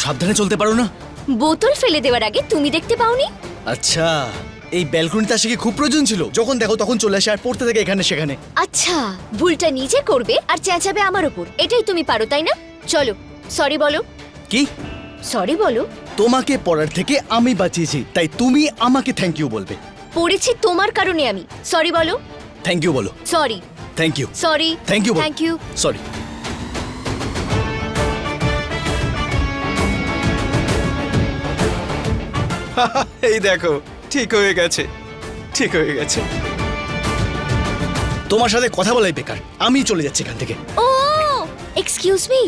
সাবধানে চলতে পারো না? বোতল ফেলে দেওয়ার আগে তুমি দেখতে পাওনি? আচ্ছা, এই ব্যালকনিতে আসে কি খুব প্রয়োজন ছিল? যখন দেখো তখন চলে আসে আর পড়তে থাকে এখানে সেখানে। আচ্ছা, ভুলটা নিজে করবে আর চেঁচাবে আমার উপর, এটাই তুমি পারো তাই না? চলো সরি বলো। কি? সরি বলো। তোমাকে পড়ার থেকে আমি বাঁচিয়েছি, তাই তুমি আমাকে থ্যাংক ইউ বলবে। পড়েছি তোমার কারণে আমি। সরি বলো। থ্যাংক ইউ বলো। Sorry. Thank you. Sorry. Thank you. Thank you. Sorry. এই দেখো, ঠিক হয়ে গেছে, ঠিক হয়ে গেছে। তোমার সাথে কথা বলাই বেকার, আমি চলে যাচ্ছি এখান থেকে। ও এক্সকিউজ মি,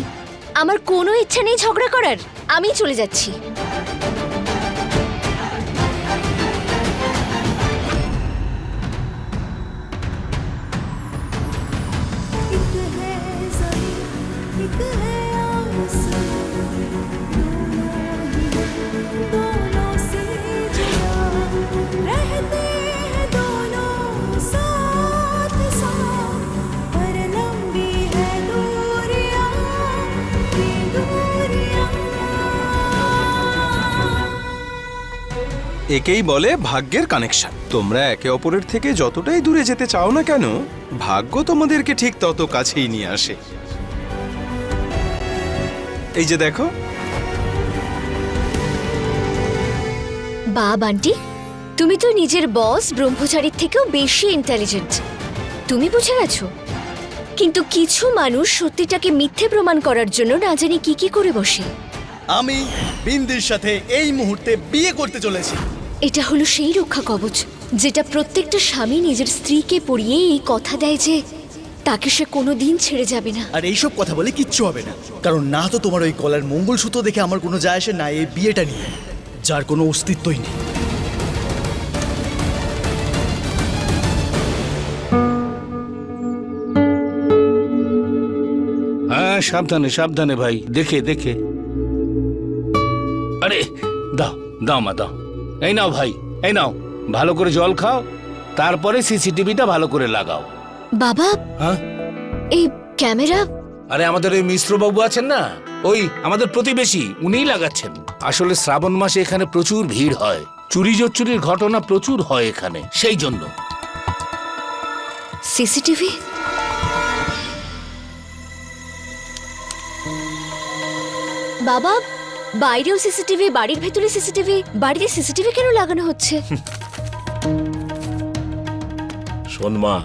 আমার কোনো ইচ্ছা নেই ঝগড়া করার, আমি চলে যাচ্ছি। একেই বলে ভাগ্যের কানেকশন। তোমরা একে অপরের থেকে যতটাই দূরে যেতে চাও না কেন, ভাগ্য তোমাদেরকে ঠিক তত কাছেই নিয়ে আসে। এই যে দেখো। বা বান্টি, তুমি তো নিজের বস ব্রহ্মচারীর থেকেও বেশি ইন্টেলিজেন্ট। তুমি বুঝে গেছো, কিন্তু কিছু মানুষ সত্যিটাকে মিথ্যে প্রমাণ করার জন্য না জানি কি কি করে বসে। আমি বিন্দির সাথে এই মুহূর্তে বিয়ে করতে চলেছি। এটা হলো সেই রক্ষা কবচ যেটা প্রত্যেকটা স্বামী নিজের স্ত্রীকে পরিয়ে এই কথা দেয় যে তাকে সে কোনোদিন ছেড়ে যাবে না। আর এইসব কথা বলে কিচ্ছু হবে না, কারণ না তো তোমার ওই গলার মঙ্গলসূত্র দেখে আমার কোনো যায় আসে, না এই বিয়েটা নিয়ে যার কোনো অস্তিত্বই নেই। হ্যাঁ, সাবধানে সাবধানে ভাই, দেখে দেখে। আরে দাও দাও মা দাও। এই নাও ভাই, এই নাও, ভালো করে জল খাও, তারপরে সিসিটিভিটা ভালো করে লাগাও। বাবা, হ্যাঁ, এই ক্যামেরা? আরে আমাদের ওই মিশ্রবাবু আছেন না, ওই আমাদের প্রতিবেশী, উনিই লাগাচ্ছেন। আসলে শ্রাবণ মাসে এখানে প্রচুর ভিড় হয়, চুরি চুরির ঘটনা প্রচুর হয় এখানে, সেই জন্য। সিসিটিভি? বাবা, বাইরেও সিসিটিভি, বাড়ির ভেতরে সিসিটিভি, বাড়িতে সিসিটিভি কেন লাগানো হচ্ছে? শোন মা,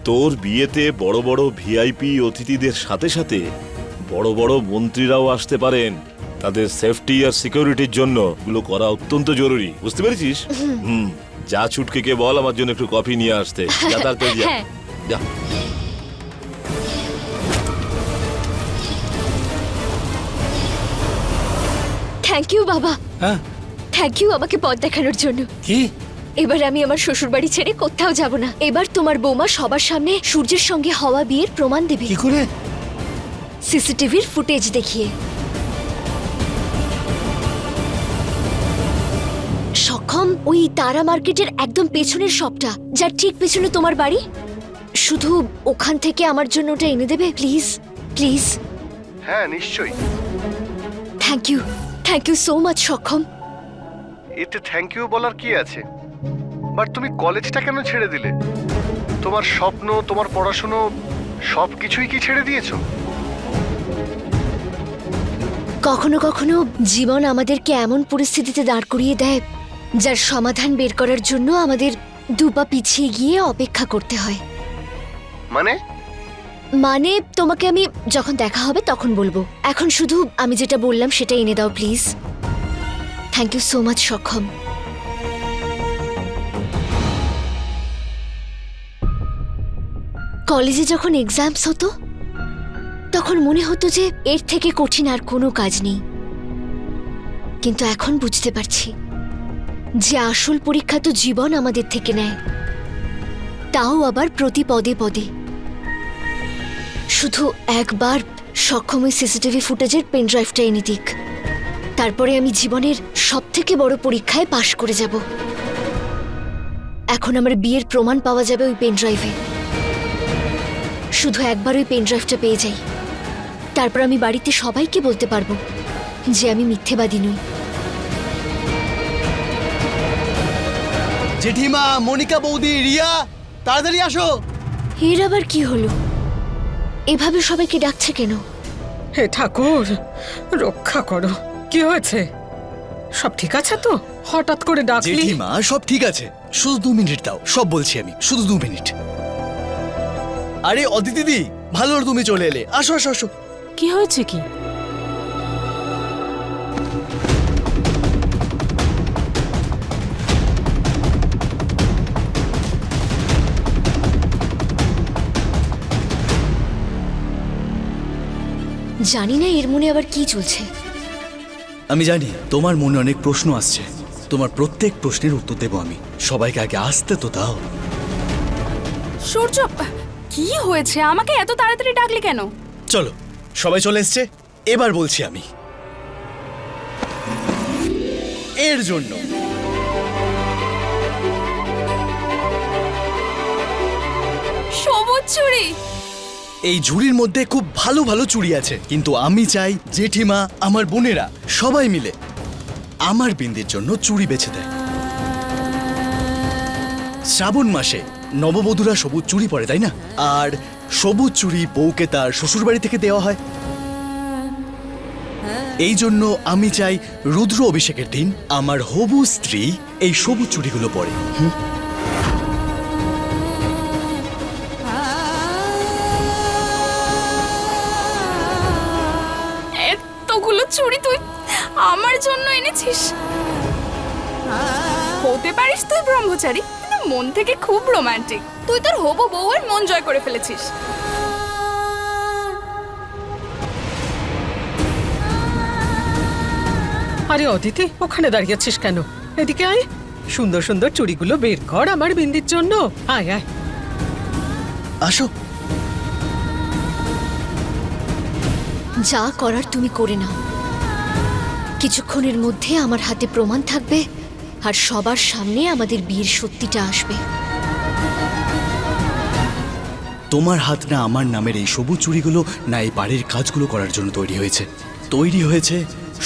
তোর বিয়েতে বড় বড় ভিআইপি অতিথিদের সাথে সাথে বড় বড় মন্ত্রীরাও আসতে পারেন। তাদের সেফটি আর সিকিউরিটির জন্য এগুলো করা অত্যন্ত জরুরি, বুঝতে পেরেছিস? যা ছুটকে বল আমার জন্য একটু কফি নিয়ে আসতে। যা তাড়াতাড়ি যা। হ্যাঁ। যা। থ্যাংক ইউ বাবা, হ্যাঁ, থ্যাংক ইউ আমাকে পথ দেখানোর জন্য। কি? এবার আমি আমার শ্বশুর বাড়ি ছেড়ে কোথাও যাব না। এবার তোমার বৌমা সবার সামনে সূর্যের সঙ্গে হওয়া বিয়ের প্রমাণ দেবে। কি করে? সিসিটিভির ফুটেজ দেখিয়ে। সক্ষম ওই তারা মার্কেটের একদম পেছনের শপটা, যার ঠিক পেছনে তোমার বাড়ি, শুধু ওখান থেকে আমার জন্য ওটা এনে দেবে প্লিজ, প্লিজ। হ্যাঁ নিশ্চয়ই। থ্যাংক ইউ সো মাচ সক্ষম। এতে থ্যাংক ইউ বলার কি আছে? বাট তুমি কলেজটা কেন ছেড়ে দিলে? তোমার স্বপ্ন, তোমার পড়াশুনো সব কিছুই কি ছেড়ে দিয়েছো? কখনো কখনো জীবন আমাদেরকে এমন পরিস্থিতিতে দাঁড় করিয়ে দেয় যার সমাধান বের করার জন্য আমাদের দুপা পিছিয়ে গিয়ে অপেক্ষা করতে হয়। মানে তোমাকে আমি যখন দেখা হবে তখন বলবো, এখন শুধু আমি যেটা বললাম সেটা এনে দাও please. Thank you so much সক্ষম। কলেজে যখন এক্সামস হতো তখন মনে হতো যে এর থেকে কঠিন আর কোনো কাজ নেই, কিন্তু এখন বুঝতে পারছি যে আসল পরীক্ষা তো জীবন আমাদের থেকে নেয়, তাও আবার প্রতি পদে পদে। শুধু একবার সক্ষম ওই সিসিটিভি ফুটেজের পেন ড্রাইভটা এনে দিক, তারপরে আমি জীবনের সবথেকে বড় পরীক্ষায় পাশ করে যাব। এখন আমার বিয়ের প্রমাণ পাওয়া যাবে ওই পেন ড্রাইভে। শুধু একবার ওই পেন ড্রাইভটা পেয়ে যাই, তারপর আমি বাড়িতে সবাইকে বলতে পারবো যে আমি মিথ্যেবাদী নই। জেঠিমা, মনিকা বৌদি, রিয়া, তাড়াতাড়ি আসো। এর আবার কি হলো? এভাবে সবাইকে ডাকছে কেন? হে ঠাকুর, রক্ষা করো। কি হয়েছে? সব ঠিক আছে তো? হঠাৎ করে ডাকলি। জেঠিমা, সব ঠিক আছে, শুধু 2 মিনিট দাও, সব বলছি আমি, শুধু 2 মিনিট। আরে অদিতি দিদি, ভালো হলো তুমি চলে এলে। আসো আসো আসো। কি হয়েছে কি? জানি না এর মনে আবার কি চলছে। আমি জানি তোমার মনে অনেক প্রশ্ন আসছে, তোমার প্রত্যেক প্রশ্নের উত্তর দেবো আমি। সবাইকে আগে আসতে তো দাও। সূর্য, কি হয়েছে? আমাকে এত তাড়াতাড়ি ডাকলি কেন? চলো, সবাই চলে এসছে, এবার বলছি আমি। এর জন্য সবুজ চুড়ি। এই ঝুড়ির মধ্যে খুব ভালো ভালো চুড়ি আছে, কিন্তু আমি চাই জেঠিমা, আমার বোনেরা সবাই মিলে আমার বিন্দির জন্য চুড়ি বেছে দেয়। শ্রাবণ মাসে নববধূরা সবুজ চুড়ি পরে, তাই না? আর সবুজ চুড়ি বউকে তার শ্বশুরবাড়ি থেকে দেওয়া হয়। এই জন্য আমি চাই রুদ্র অভিষেকের দিন আমার হবু স্ত্রী এই সবুজ চুড়িগুলো পরে। এতগুলো চুড়ি তুই আমার জন্য এনেছিস? হতে পারিস তুই ব্রহ্মচারী, কিন্তু মন থেকে খুব রোমান্টিক। তুই তোর হবু বউয়ের মন জয় করে ফেলেছিস। আরে অদিতি, ওখানে দাঁড়িয়েছিস কেন? এদিকে আয়। সুন্দর সুন্দর চুড়িগুলো বের কর আমার বিন্দির জন্য। আয় আয়। আসো। যা করার তুমি করে নাও। কিছুক্ষণের মধ্যে আমার হাতে প্রমাণ থাকবে, আর সবার সামনে আমাদের বিয়ের সত্যিটা আসবে। তোমার হাত না আমার নামের এই সবুজ চুড়িগুলো না এই বাড়ির কাজগুলো করার জন্য তৈরি হয়েছে। তৈরি হয়েছে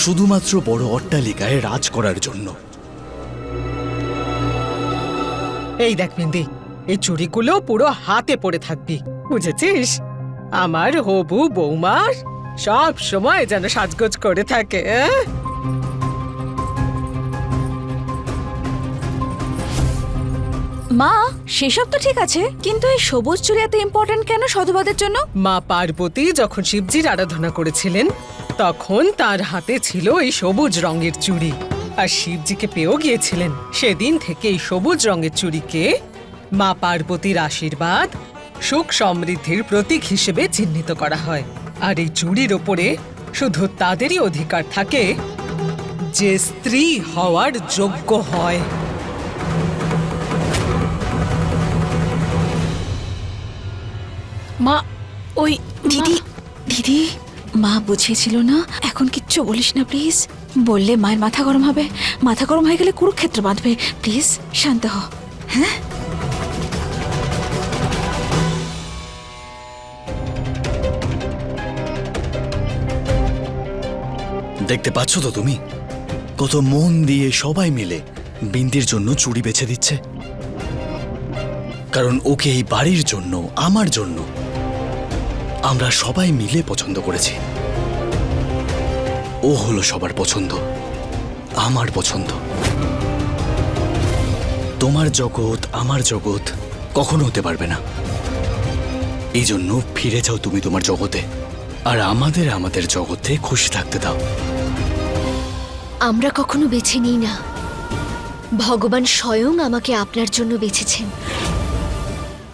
শুধুমাত্র বড় অট্টালিকায় রাজ করার জন্য। এই দেখ বিন্দি, এই চুড়িগুলো পুরো হাতে পড়ে থাকবি, বুঝেছিস? আমার হবু বৌমার সব সময় যেন সাজগোজ করে থাকে। মা, সেসব তো ঠিক আছে, কিন্তু এই সবুজ চুড়ি এত ইম্পর্টেন্ট কেন সধবাদের জন্য? মা পার্বতী যখন শিবজির আরাধনা করেছিলেন, তখন তার হাতে ছিল এই সবুজ রঙের চুড়ি, আর শিবজিকে পেয়েও গিয়েছিলেন। সেদিন থেকে এই সবুজ রঙের চুড়িকে মা পার্বতীর আশীর্বাদ, সুখ সমৃদ্ধির প্রতীক হিসেবে চিহ্নিত করা হয়। আর এই চুড়ির ওপরে শুধু তাদেরই অধিকার থাকে যে স্ত্রী হওয়ার যোগ্য হয়। মা, ওই দিদি দিদি মা বুঝিয়েছিল না, এখন কিচ্ছু বলিস না প্লিজ। বললে মায়ের মাথা গরম হবে, মাথা গরম হয়ে গেলে কুরুক্ষেত্র বাঁধবে। প্লিজ শান্ত হ। হ্যাঁ, দেখতে পাচ্ছ তো তুমি, কত মন দিয়ে সবাই মিলে বিন্দির জন্য চুড়ি বেছে দিচ্ছে। কারণ ওকে এই বাড়ির জন্য, আমার জন্য আমরা সবাই মিলে পছন্দ করেছি। ও হলো সবার পছন্দ, আমার পছন্দ। তোমার জগৎ আমার জগৎ কখনো হতে পারবে না। এই জন্য ফিরে যাও তুমি তোমার জগতে, আর আমাদের আমাদের জগতে খুশি থাকতে দাও। আমরা কখনো বেছে নিই না, ভগবান স্বয়ং আমাকে আপনার জন্য বেছেছেন।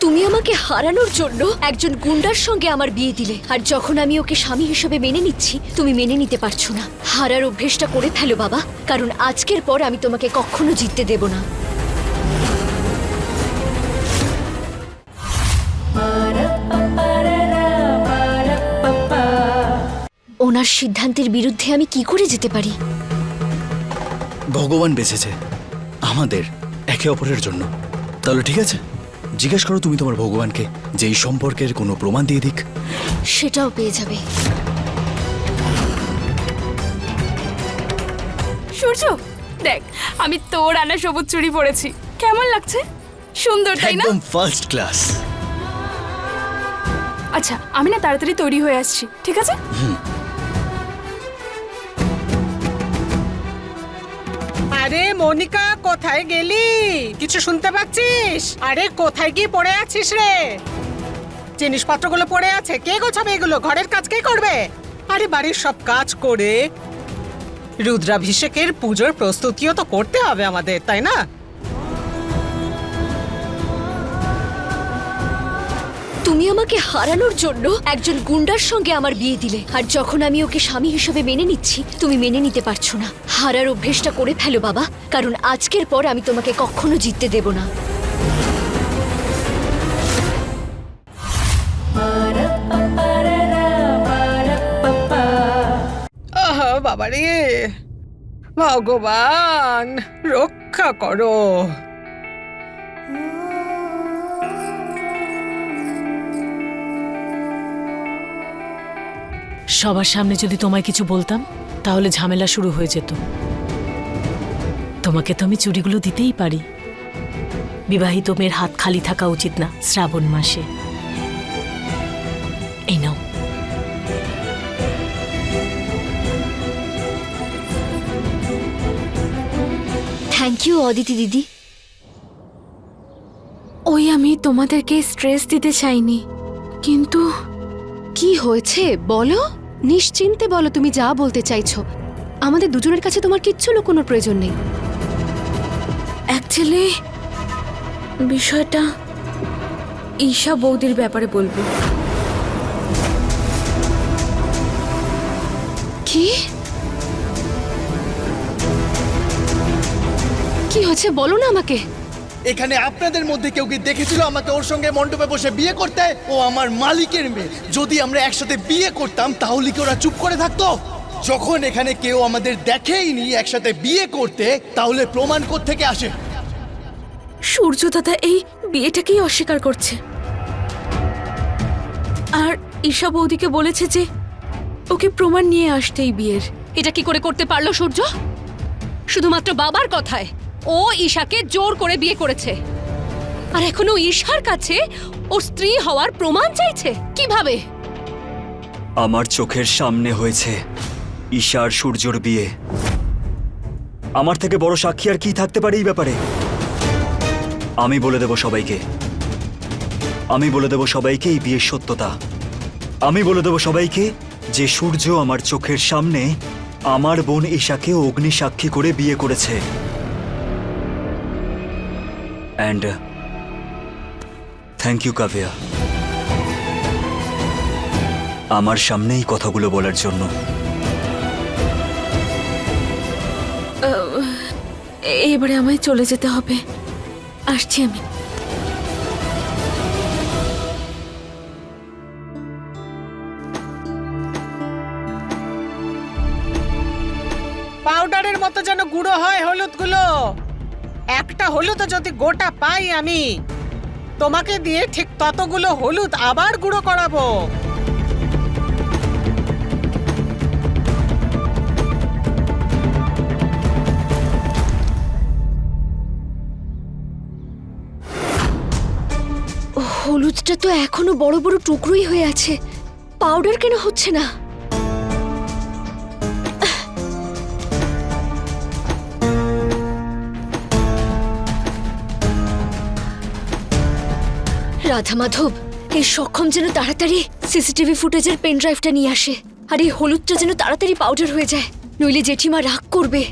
তুমি আমাকে হারানোর জন্য একজন গুন্ডার সঙ্গে আমার বিয়ে দিলে, আর যখন আমি ওকে স্বামী হিসেবে মেনে নিচ্ছি, তুমি মেনে নিতে পারছো না। হারার অভ্যেসটা করে ফেলো বাবা, কারণ আজকের পর আমি তোমাকে কখনো জিততে দেব না। ওনার সিদ্ধান্তের বিরুদ্ধে আমি কি করে যেতে পারি? ভগবান বেঁচেছে আমাদের একে অপরের জন্য। তাহলে ঠিক আছে, জিজ্ঞেস করো তুমি তোমার ভগবানকে যে এই সম্পর্কের কোনো প্রমাণ দিয়ে দিক। সেটাও পেয়ে যাবে। সূর্য দেখ, আমি তোর আনা সবুজ চুড়ি পরেছি, কেমন লাগছে? সুন্দর তাই না? একদম ফার্স্ট ক্লাস। আচ্ছা, আমি না তাড়াতাড়ি তৈরি হয়ে আসছি, ঠিক আছে? আরে মনিকা, কোথায় গেলি? কিছু শুনতে পাচ্ছিস? আরে কোথায় কি পড়ে আছিস রে? জিনিসপত্রগুলো পড়ে আছে, কে গোছাবে এগুলো? ঘরের কাজ কে করবে? আরে বাড়ির সব কাজ করে রুদ্রাভিষেকের পুজোর প্রস্তুতিও তো করতে হবে আমাদের, তাই না? তুমি আমাকে হারানোর জন্য একজন গুন্ডার সঙ্গে আমার বিয়ে দিলে, আর যখন আমি ওকে স্বামী হিসেবে মেনে নিচ্ছি তুমি মেনে নিতে পারছো না। হারার অভ্যেসটা করে ফেলো বাবা, কারণ আজকের পর আমি তোমাকে কখনো জিততে দেব না। আহা বাবারে, ভগবান রক্ষা করো। সবার সামনে যদি তোমায় কিছু বলতাম তাহলে ঝামেলা শুরু হয়ে যেত। তোমাকে তো আমি চুড়িগুলো দিতেই পারি। বিবাহিত মেয়ের হাত খালি থাকা উচিত না শ্রাবণ মাসে। এই নাও। থ্যাংক ইউ অদিতি দিদি। ওই আমি তোমাদেরকে স্ট্রেস দিতে চাইনি, কিন্তু কি হয়েছে বলো, নিশ্চিন্তে বলো তুমি যা বলতে চাইছো। আমাদের দুজনের কাছে তোমার কিচ্ছু লুকোনোর প্রয়োজন নেই। অ্যাকচুয়ালি বিষয়টা ঈশা বৌদির ব্যাপারে বলবো। কি কি হয়েছে বলো না আমাকে। এখানে আপনাদের মধ্যে কেউ কি দেখেছিল আমাকে ওর সঙ্গে মণ্ডপে বসে বিয়ে করতে? ও আমার মালিকের মেয়ে। যদি আমরা একসাথে বিয়ে করতাম তাহলে কি ওরা চুপ করে থাকতো? যখন এখানে কেউ আমাদের দেখেইনি একসাথে বিয়ে করতে, তাহলে প্রমাণ কোত্থেকে আসে? সূর্য দাদা এই বিয়েটাকেই অস্বীকার করছে, আর ঈশা বৌদিকে বলেছে যে ওকে প্রমাণ নিয়ে আসতে এই বিয়ের। এটা কি করে করতে পারলো সূর্য? শুধুমাত্র বাবার কথায় ও ঈশাকে জোর করে বিয়ে করেছে, আর এখনো ঈশার কাছে ওর স্ত্রী হওয়ার প্রমাণ চাইছে। কিভাবে? আমার চোখের সামনে হয়েছে ঈশা আর সূর্যর বিয়ে। আমার থেকে বড় সাক্ষী আর কি থাকতে পারে এই ব্যাপারে? আমি বলে দেব সবাইকে, আমি বলে দেব সবাইকে এই বিয়ের সত্যতা। আমি বলে দেব সবাইকে যে সূর্য আমার চোখের সামনে আমার বোন ঈশাকে অগ্নি সাক্ষী করে বিয়ে করেছে। অ্যান্ড থ্যাংক ইউ কাভিয়া, আমার সামনেই কথাগুলো বলার জন্য। এবারে আমায় চলে যেতে হবে, আসছি আমি। পাউডারের মতো যেন গুঁড়ো হয় হলুদগুলো। একটা হলুদ যদি গোটা পাই আমি, তোমাকে দিয়ে ঠিক ততগুলো হলুদ আবার গুঁড়ো করাবো। হলুদটা তো এখনো বড় বড় টুকরোই হয়ে আছে, পাউডার কেন হচ্ছে না? রাধা মাধব, এই সক্ষম যেন তাড়াতাড়ি সিসিটিভি ফুটেজের পেন ড্রাইভটা নিয়ে আসে, আর এই হলুদটা যেন তাড়াতাড়ি পাউডার হয়ে যায়, নইলে জেঠিমা রাগ করবে।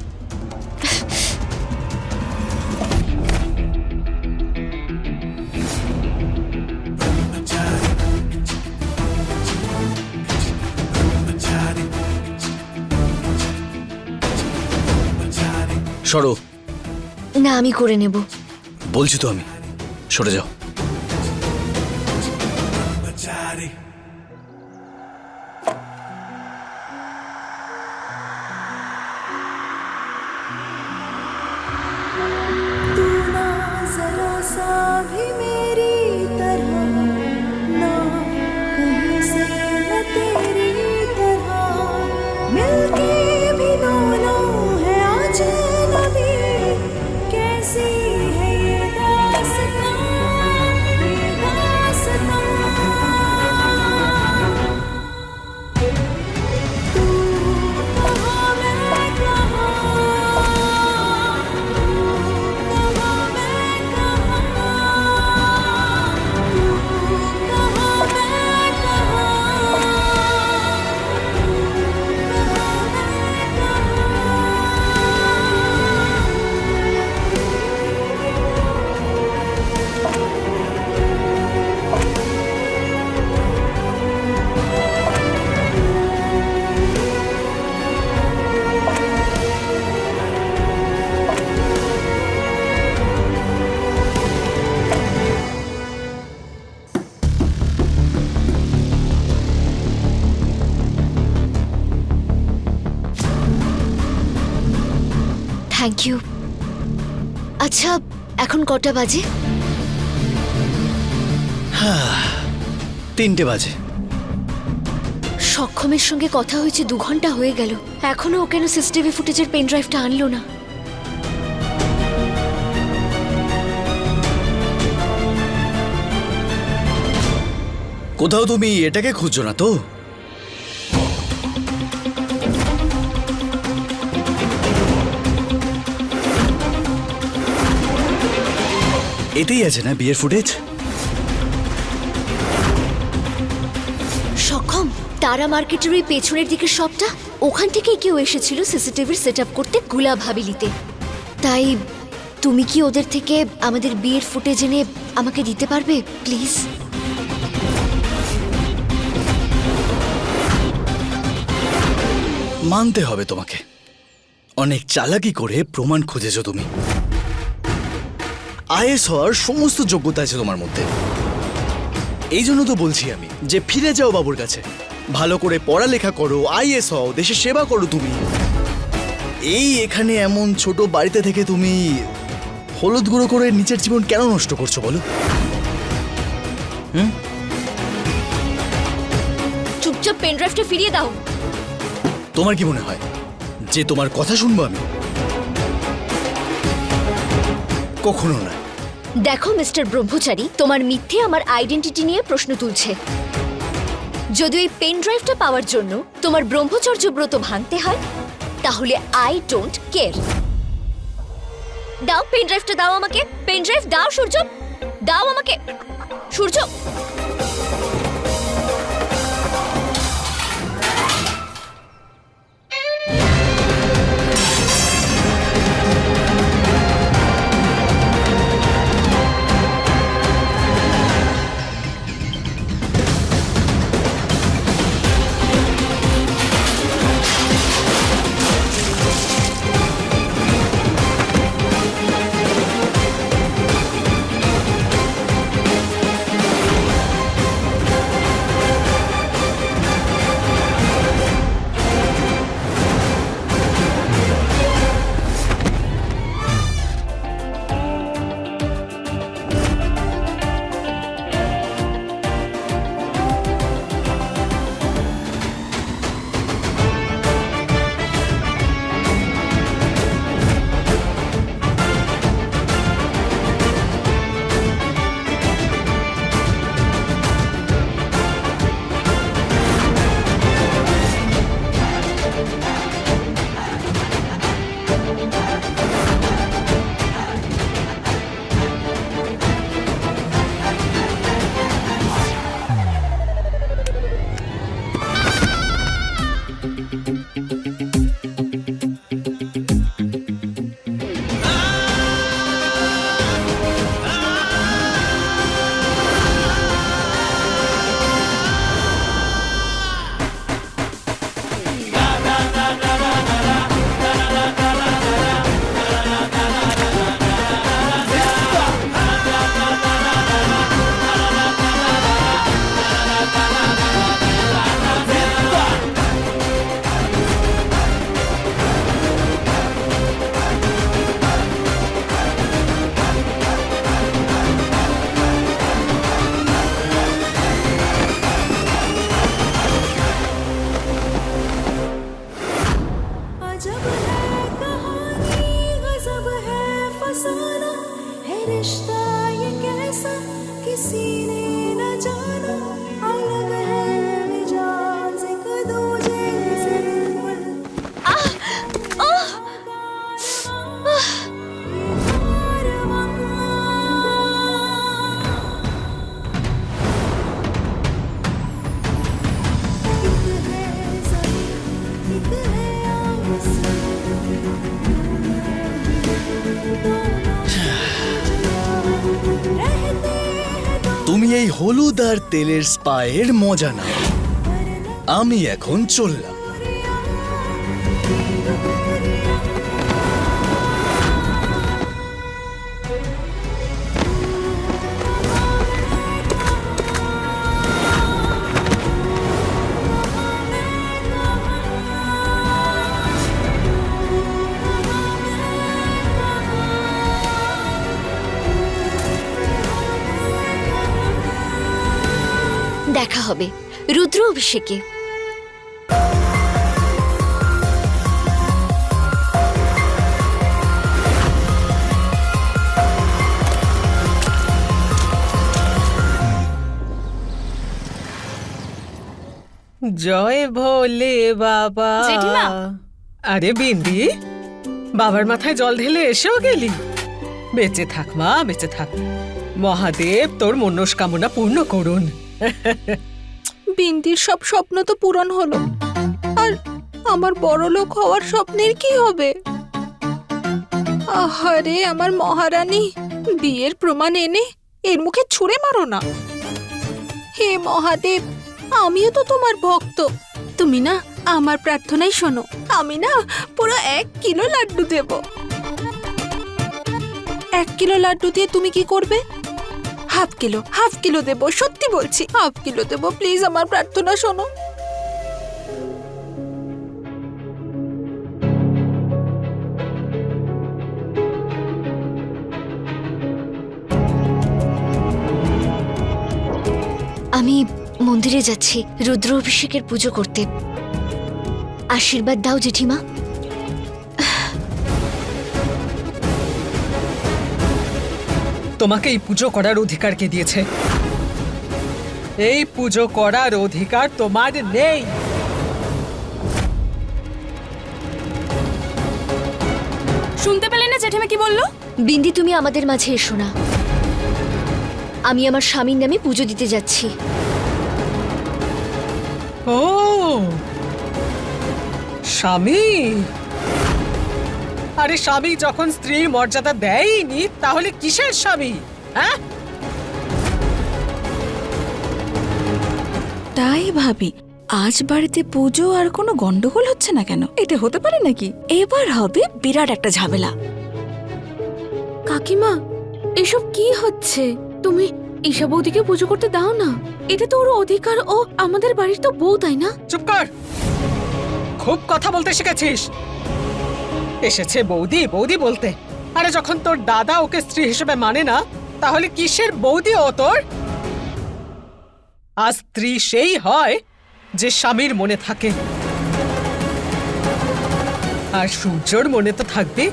সরো। না, আমি করে নেব। বলছি তো আমি, সরে যাও। मिलके भी दोनों है आज থ্যাংক ইউ। আচ্ছা, এখন কটা বাজে? 3টে বাজে। সক্ষমের সঙ্গে কথা হয়েছে 2 ঘন্টা হয়ে গেল, এখনো ও কেন সিসিটিভি ফুটেজের পেন ড্রাইভটা আনলো না? কোথাও তুমি এটাকে খুঁজছো না তো? এতেই আছে না বিয়ের ফুটেজ? সক্ষম, তারা মার্কেটের ওই পেছনের দিকের শপটা, ওখান থেকেই কেউ এসেছিল সিসিটিভির সেট আপ করতে গুলাব হাভেলিতে। তাই তুমি কি ওদের থেকে আমাদের বিয়ের ফুটেজ এনে আমাকে দিতে পারবে প্লিজ? মানতে হবে তোমাকে, অনেক চালাকি করে প্রমাণ খুঁজেছো তুমি। আইএস হওয়ার সমস্ত যোগ্যতা আছে তোমার মধ্যে। এই জন্য তো বলছি আমি যে ফিরে যাও বাবুর কাছে, ভালো করে পড়ালেখা করো, আইএস হও, দেশের সেবা করো তুমি। এই এখানে এমন ছোট বাড়িতে থেকে তুমি হলুদ গুঁড়ো করে নিচের জীবন কেন নষ্ট করছো বলো? চুপচাপ পেন ড্রাইভটা ফিরিয়ে দাও। তোমার কি মনে হয় যে তোমার কথা শুনবো আমি? কখনো না। দেখো মিস্টার ব্রহ্মচারী, তোমার মিথ্যে আমার আইডেন্টিটি নিয়ে প্রশ্ন তুলছে। যদি ওই পেন ড্রাইভটা পাওয়ার জন্য তোমার ব্রহ্মচর্য ব্রত ভাঙতে হয়, তাহলে আই ডোন্ট কেয়ার। দাও পেন ড্রাইভটা, দাও আমাকে পেন ড্রাইভ, দাও সূর্য, দাও আমাকে সূর্য। তুমি এই হলুদ আর তেলের স্পায়ের মজা নাও, আমি এখন চললাম। দেখা হবে রুদ্র অভিষেকে। জয় ভোলে বাবা। জেঠিমা। আরে বিন্দি, বাবার মাথায় জল ঢেলে এসেও গেলি? বেঁচে থাক মা, বেঁচে থাক। মহাদেব তোর মনস্কামনা পূর্ণ করুন। বিন্দির সব স্বপ্ন তো পূরণ হলো, আর আমার বড়লোক হওয়ার স্বপ্নের কি হবে? আহারে আমার মহারানী, বিয়ের প্রমাণ এনে এর মুখে ছুঁড়ে মারো না। হে মহাদেব, আমিও তো তোমার ভক্ত, তুমি না আমার প্রার্থনাই শোনো। আমি না পুরো 1 কিলো লাড্ডু দেব। 1 কিলো লাড্ডু দিয়ে তুমি কি করবে? হাফ কিলো দেব, সত্যি বলছি, হাফ কিলো দেব। প্লিজ আমার প্রার্থনা শোনো। আমি মন্দিরে যাচ্ছি রুদ্র অভিষেকের পুজো করতে। আশীর্বাদ দাও জেঠিমা। তোমাকে এই পুজো করার অধিকার কে দিয়েছে? এই পুজো করার অধিকার তোমার নেই। শুনতে পেলে না জেঠিমা কি বললো? বিন্দি, তুমি আমাদের মাঝে এসো না। আমি আমার স্বামীর নামে পুজো দিতে যাচ্ছি। ও স্বামী, আরে স্বামী যখন স্ত্রীর মর্যাদা দেয়নি তাহলে কিসের স্বামী? হ্যাঁ, তাই ভাবি আজ বাড়িতে পুজো আর কোনো গন্ডগোল হচ্ছে না কেন? এটা হতে পারে নাকি? এবার হবে বিরাট একটা ঝামেলা। কাকিমা, এসব কি হচ্ছে? তুমি ঈশা বৌদিকে পুজো করতে দাও না, এটা তো ওর অধিকার, ও আমাদের বাড়ির তো বউ, তাই না? চুপ কর, খুব কথা বলতে শিখেছিস। এসেছে বৌদি বৌদি বলতে, আরে যখন তোর দাদা ওকে স্ত্রী হিসেবে মানে না, তাহলে কিসের বৌদি ও তোর? আর স্ত্রী সেই হয় যে স্বামীর মনে থাকে, আর সূর্যর মনে তো থাকবে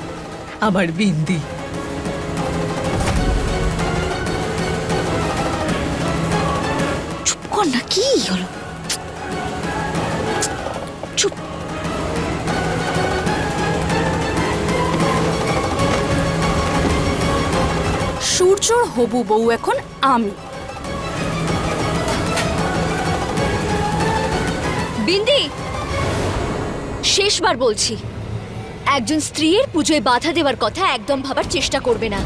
আমার বিন্দি। চুপ কর না, কি হলো? চুপ। সূর্যর হবু বউ এখন আমি। বিন্দি, শেষবার বলছি, একজন স্ত্রীর পুজোয় বাধা দেওয়ার কথা একদম ভাবার চেষ্টা করবে না।